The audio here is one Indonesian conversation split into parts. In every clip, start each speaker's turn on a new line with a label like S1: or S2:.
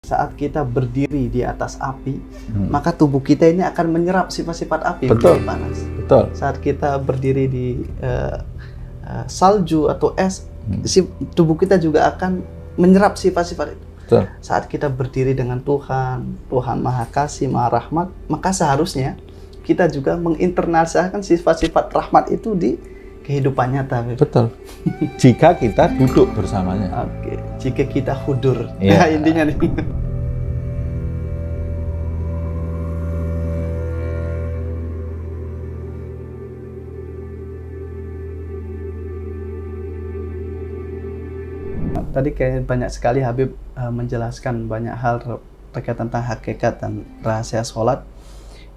S1: Saat kita berdiri di atas api, maka tubuh kita ini akan menyerap sifat-sifat api.
S2: Betul.
S1: Panas.
S2: Betul.
S1: Saat kita berdiri di salju atau es, tubuh kita juga akan menyerap sifat-sifat itu.
S2: Betul.
S1: Saat kita berdiri dengan Tuhan, Tuhan Maha Kasih, Maha Rahmat, maka seharusnya kita juga menginternalisasikan sifat-sifat rahmat itu di kehidupan nyata.
S2: Betul. Jika kita duduk bersamanya.
S1: Oke, jika kita hudur.
S2: Ya.
S1: Intinya nih. Tadi kayak banyak sekali Habib menjelaskan banyak hal terkait tentang hakikat dan rahasia sholat.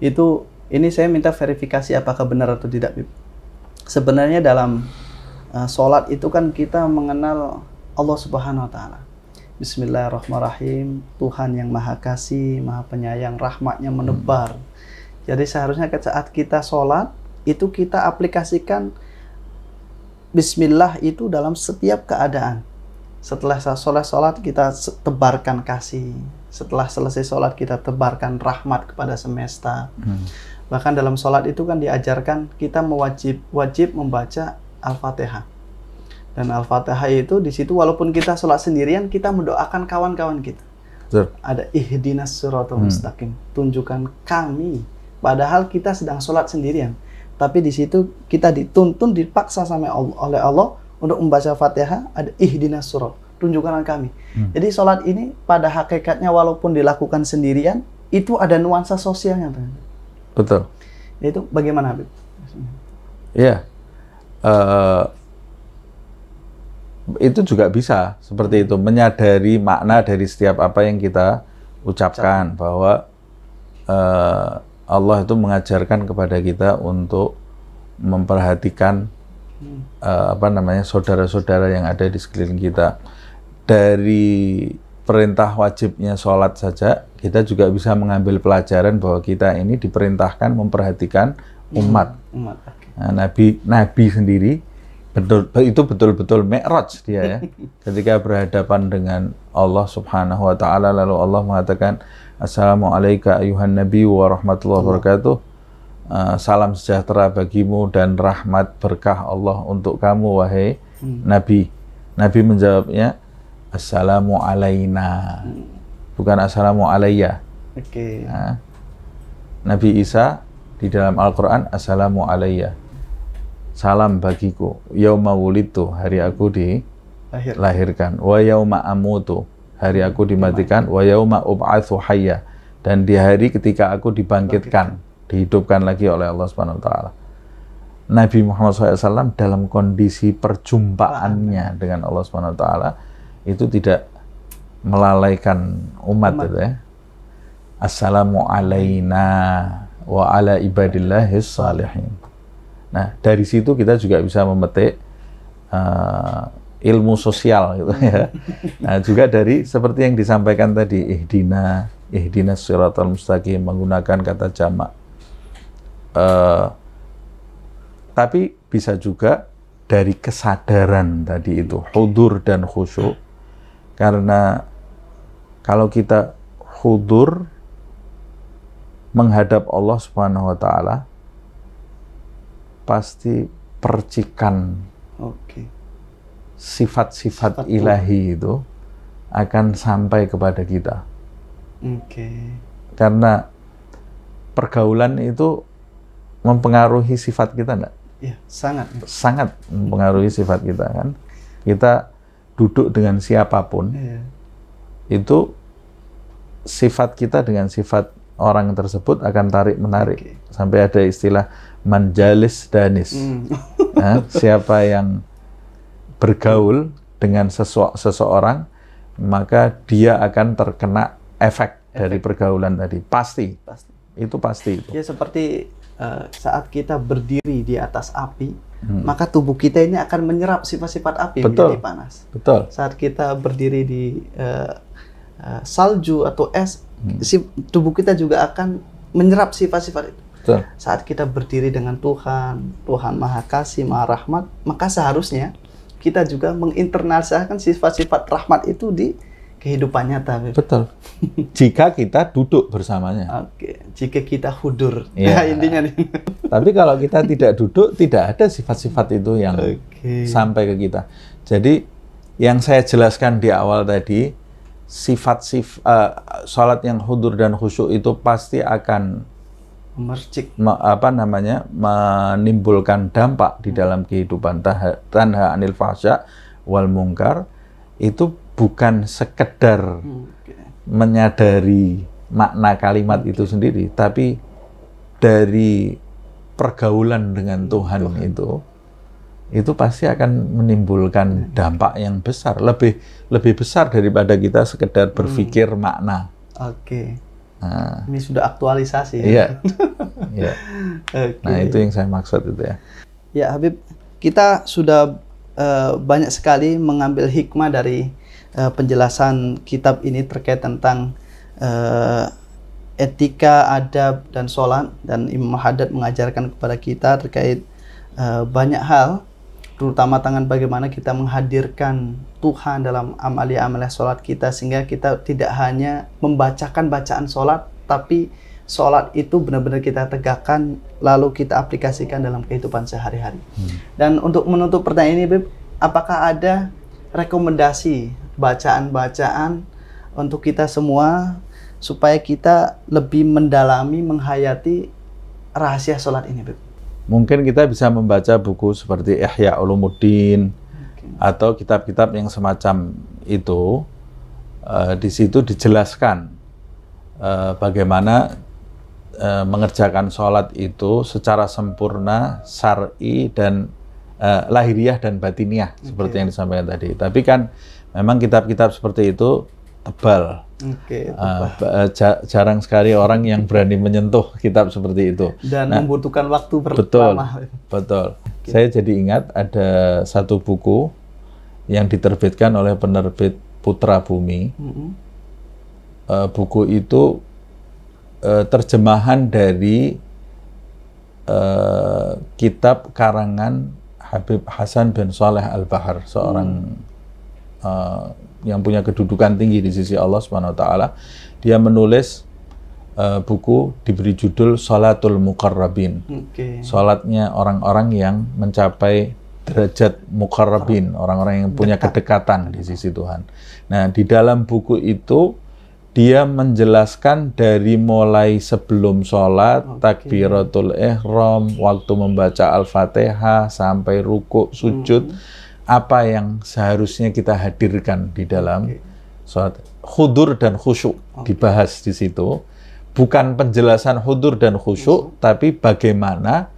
S1: Ini saya minta verifikasi apakah benar atau tidak, Habib. Sebenarnya dalam sholat itu kan kita mengenal Allah Subhanahu Wa Taala. Bismillahirrahmanirrahim. Tuhan yang Maha Kasih, Maha Penyayang, rahmatnya menebar. Jadi seharusnya saat kita sholat itu kita aplikasikan Bismillah itu dalam setiap keadaan. Setelah sholat kita tebarkan kasih. Setelah selesai sholat kita tebarkan rahmat kepada semesta. Bahkan dalam sholat itu kan diajarkan kita wajib membaca Al-Fatihah. Dan Al-Fatihah itu di situ walaupun kita sholat sendirian, kita mendoakan kawan-kawan kita.
S2: Betul.
S1: Ada ihdinas siratal mustaqim, tunjukkan kami. Padahal kita sedang sholat sendirian. Tapi di situ kita dituntun, dipaksa oleh Allah untuk membaca Fatihah, ada ihdinas sirat, tunjukkan kami. Jadi sholat ini pada hakikatnya walaupun dilakukan sendirian, itu ada nuansa sosialnya.
S2: Betul.
S1: Itu bagaimana, Habib?
S2: Iya. Itu juga bisa seperti itu, menyadari makna dari setiap apa yang kita ucapkan, bahwa Allah itu mengajarkan kepada kita untuk memperhatikan saudara-saudara yang ada di sekeliling kita. Dari perintah wajibnya sholat saja, kita juga bisa mengambil pelajaran bahwa kita ini diperintahkan memperhatikan umat. Nah, Nabi sendiri itu betul-betul mi'raj dia ya. Ketika berhadapan dengan Allah Subhanahu Wa Taala, lalu Allah mengatakan, Assalamualaikum ayuhan Nabi wa rahmatullahi wabarakatuh. Salam sejahtera bagimu dan rahmat berkah Allah untuk kamu wahai Nabi. Nabi menjawabnya, Assalamu alaina, bukan Assalamu alayya. Nah, Nabi Isa di dalam Al-Quran, Assalamu alayya, salam bagiku. Yauma wulidtu, hari aku dilahirkan. Wa yauma amutu, hari aku dimatikan. Wa yauma ub'atsu hayya, dan di hari ketika aku dibangkitkan, dihidupkan lagi oleh Allah Subhanahu Wa Taala. Nabi Muhammad SAW dalam kondisi perjumpaannya dengan Allah Subhanahu Wa Taala itu tidak melalaikan umat. Itu ya. Assalamu alaina wa ala ibadillahis salihin. Nah, dari situ kita juga bisa memetik ilmu sosial gitu ya. Nah, juga dari seperti yang disampaikan tadi, ihdinas siratal mustaqim, menggunakan kata jamak. Tapi bisa juga dari kesadaran tadi itu, hudur dan khusyuk. Karena kalau kita hudur menghadap Allah Subhanahu Wa Taala, pasti percikan sifat-sifat ilahi itu akan sampai kepada kita. Karena pergaulan itu mempengaruhi sifat kita, enggak?
S1: Ya, sangat
S2: mempengaruhi sifat kita kan. Kita duduk dengan siapapun, itu sifat kita dengan sifat orang tersebut akan tarik-menarik. Sampai ada istilah manjalis danis. Nah, siapa yang bergaul dengan seseorang, maka dia akan terkena efek dari pergaulan tadi. Pasti. Itu pasti itu.
S1: Ya, seperti saat kita berdiri di atas api, maka tubuh kita ini akan menyerap sifat-sifat api menjadi panas.
S2: Betul.
S1: Saat kita berdiri di salju atau es, tubuh kita juga akan menyerap sifat-sifat itu.
S2: Betul.
S1: Saat kita berdiri dengan Tuhan Maha Kasih, Maha Rahmat, maka seharusnya kita juga menginternalisasikan sifat-sifat rahmat itu di kehidupan nyata. Habib.
S2: Betul. Jika kita duduk bersamanya.
S1: Oke, jika kita hudur.
S2: Ya.
S1: Intinya nih.
S2: Tapi kalau kita tidak duduk, tidak ada sifat-sifat itu yang sampai ke kita. Jadi yang saya jelaskan di awal tadi, sholat yang hudur dan khusyuk itu pasti akan menimbulkan dampak di dalam kehidupan. Tanha anil fahsya wal munkar itu bukan sekedar menyadari makna kalimat itu sendiri, tapi dari pergaulan dengan Tuhan itu pasti akan menimbulkan dampak yang besar, lebih besar daripada kita sekedar berpikir makna. Nah,
S1: ini sudah aktualisasi.
S2: Iya. Iya. Nah, itu yang saya maksud itu ya.
S1: Ya, Habib, kita sudah banyak sekali mengambil hikmah dari penjelasan kitab ini terkait tentang etika, adab, dan sholat, dan Imam Haddad mengajarkan kepada kita terkait banyak hal, terutama tentang bagaimana kita menghadirkan Tuhan dalam amalia-amalia sholat kita, sehingga kita tidak hanya membacakan bacaan sholat, tapi sholat itu benar-benar kita tegakkan, lalu kita aplikasikan dalam kehidupan sehari-hari. Dan untuk menutup pertanyaan ini, Beb, apakah ada rekomendasi bacaan-bacaan untuk kita semua supaya kita lebih mendalami, menghayati rahasia sholat ini, Beb?
S2: Mungkin kita bisa membaca buku seperti Ihya Ulumuddin atau kitab-kitab yang semacam itu. Di situ dijelaskan bagaimana mengerjakan sholat itu secara sempurna, syar'i dan lahiriah dan batiniah, seperti yang disampaikan tadi. Tapi kan memang kitab-kitab seperti itu tebal. Jarang sekali orang yang berani menyentuh kitab seperti itu.
S1: Dan membutuhkan waktu
S2: berlama. Betul. Saya jadi ingat ada satu buku yang diterbitkan oleh penerbit Putra Bumi. Buku itu terjemahan dari kitab karangan Habib Hasan bin Shalih Al-Bahar, seorang yang punya kedudukan tinggi di sisi Allah Subhanahu wa taala. Dia menulis buku diberi judul Sholatul Muqarrabin. Salatnya orang-orang yang mencapai derajat muqarrabin, orang-orang yang punya kedekatan di sisi Tuhan. Nah, di dalam buku itu dia menjelaskan dari mulai sebelum sholat, takbiratul ihram, waktu membaca Al-Fatihah, sampai ruku, sujud, apa yang seharusnya kita hadirkan di dalam sholat. Hudur dan khusyuk dibahas di situ. Bukan penjelasan hudur dan khusyuk, tapi bagaimana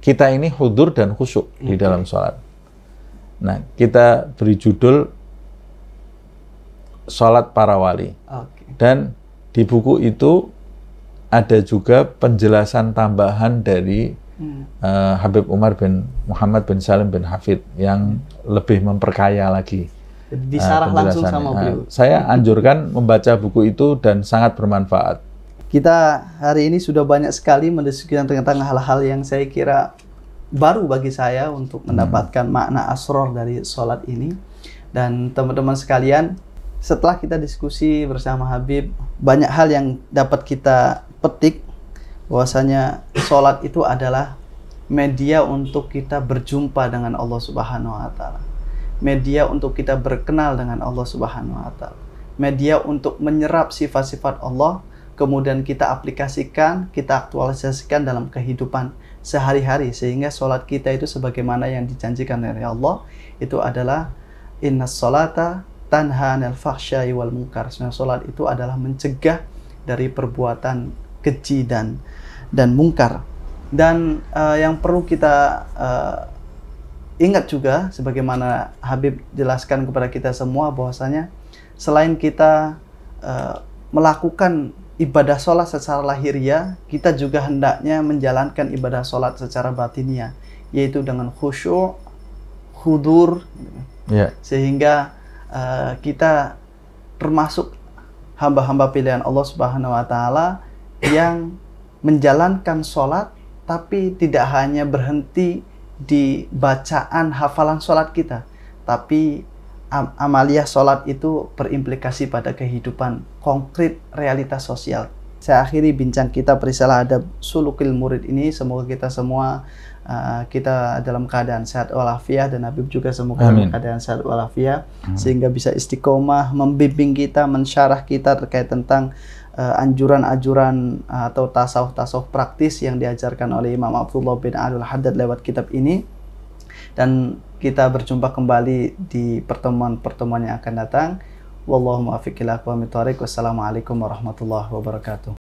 S2: kita ini hudur dan khusyuk di dalam sholat. Nah, kita beri judul Sholat Para Wali. Dan di buku itu ada juga penjelasan tambahan dari Habib Umar bin Muhammad bin Salim bin Hafid yang lebih memperkaya lagi.
S1: Disarah langsung sama beliau.
S2: Saya anjurkan membaca buku itu dan sangat bermanfaat.
S1: Kita hari ini sudah banyak sekali mendiskusikan tentang hal-hal yang saya kira baru bagi saya untuk mendapatkan makna asror dari sholat ini. Dan teman-teman sekalian, setelah kita diskusi bersama Habib, banyak hal yang dapat kita petik, bahwasanya sholat itu adalah media untuk kita berjumpa dengan Allah Subhanahu wa taala. Media untuk kita berkenal dengan Allah Subhanahu wa taala. Media untuk menyerap sifat-sifat Allah, kemudian kita aplikasikan, kita aktualisasikan dalam kehidupan sehari-hari, sehingga sholat kita itu sebagaimana yang dijanjikan oleh Allah, itu adalah innas sholata tanha 'anil fahsya'i wal munkar. Sholat itu adalah mencegah dari perbuatan keji dan mungkar. Dan yang perlu kita ingat juga, sebagaimana Habib jelaskan kepada kita semua, bahwasanya selain kita melakukan ibadah sholat secara lahiriah, kita juga hendaknya menjalankan ibadah sholat secara batiniah, yaitu dengan khusyuk, hudur, sehingga kita termasuk hamba-hamba pilihan Allah Subhanahu wa taala yang menjalankan sholat, tapi tidak hanya berhenti di bacaan hafalan sholat kita, tapi amaliyah sholat itu berimplikasi pada kehidupan konkret realitas sosial. Saya akhiri bincang kita perisalah adab sulukil murid ini. Semoga kita semua kita dalam keadaan sehat walafiat, dan Habib juga semoga dalam keadaan sehat walafiat, sehingga bisa istiqomah membimbing kita, mensyarah kita terkait tentang anjuran-anjuran atau tasawuf praktis yang diajarkan oleh Imam Abdullah bin Abdul Haddad lewat kitab ini. Dan kita berjumpa kembali di pertemuan-pertemuan yang akan datang. Wallahu muwaffiq ila aqwamit thoriq. Wassalamualaikum warahmatullahi wabarakatuh.